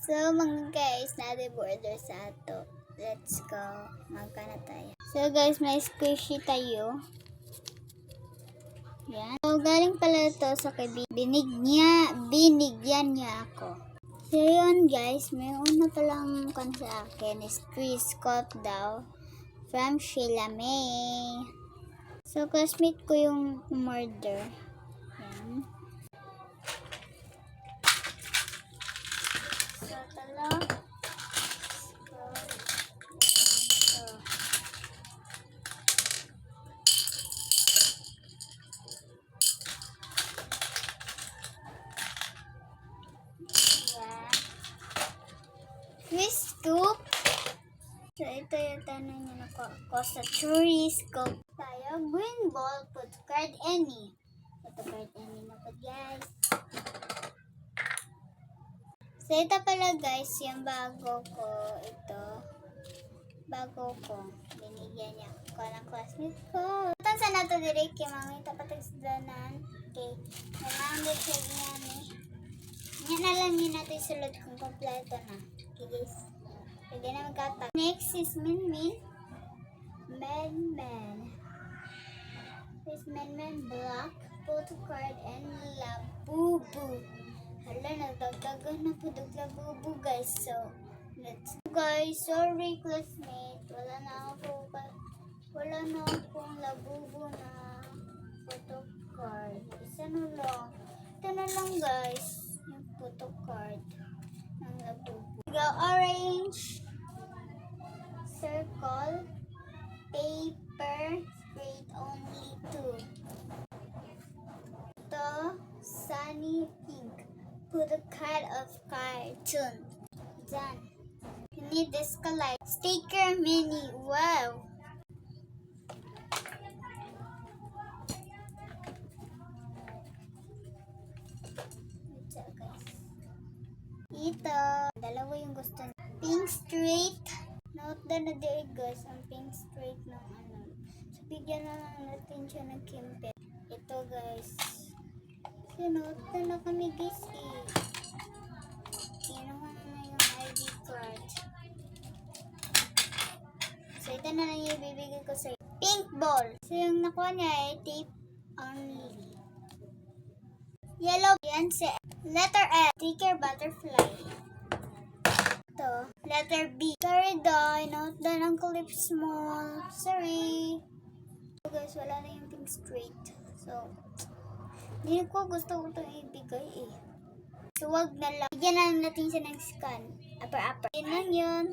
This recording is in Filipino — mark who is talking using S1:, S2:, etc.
S1: So, mga guys, na-border sa ato. Let's go. Magkana tayo. So, guys, may squishy tayo. Yan. So, galing pala ito sa kaibigan. Binigyan niya ako. So, yun guys, may una palang kan sa akin is Chris Scott daw from Sheila May. So, classmate ko yung murder. Yan. So, talo. Chris Scoop. So, ito yung tanong niya na ko sa Chris Scoop. Tayo, green ball, put card any. Ito card any na po, guys. So, ito pala, guys, yung bago ko. Ito. Bago ko. Binigyan niya ko ng classmate ko. Ito sa nato direct kay mami. Tapatag sa danan. Okay. Nalanggit siya niya ni. Yan na lang yun natin sulod kung kompleto na. Okay, guys. Pwede na magkatag. Next is Min. This Min Black, photo card, and Labubu. Hala, nagdagdagan na po Labubu, guys. So, let's go, guys. Sorry, classmate. Wala na akong Labubu na photo card. Isa na lang. Ito na lang, guys. Yung photo card ng Labubu. Go orange. Circle. Paper. Straight only 2. Ito. Sunny pink. Put a card of cartoon. Done. You need this collect. Sticker mini. Wow. Ito. Dalawa yung gusto. Pink straight. Note na there, guys. Ang pink straight ng ano. So, bigyan na lang natin siya ng kimpe. Ito, guys. So, note na kami, guys, kinuha na yung ID card. So, ito na lang yung ibibigay ko sa pink ball. So, yung nakuha niya ay tape only. Yellow. Yan si letter S. Sticker butterfly. Ito. Letter B. Sorry, Doy. Note na ng clip small. Sorry. So, guys, wala na yung pink straight. So, hindi ko gusto itong ibigay So, wag na lang. Bigyan na natin siya ng scan. Upper. Yun lang yun.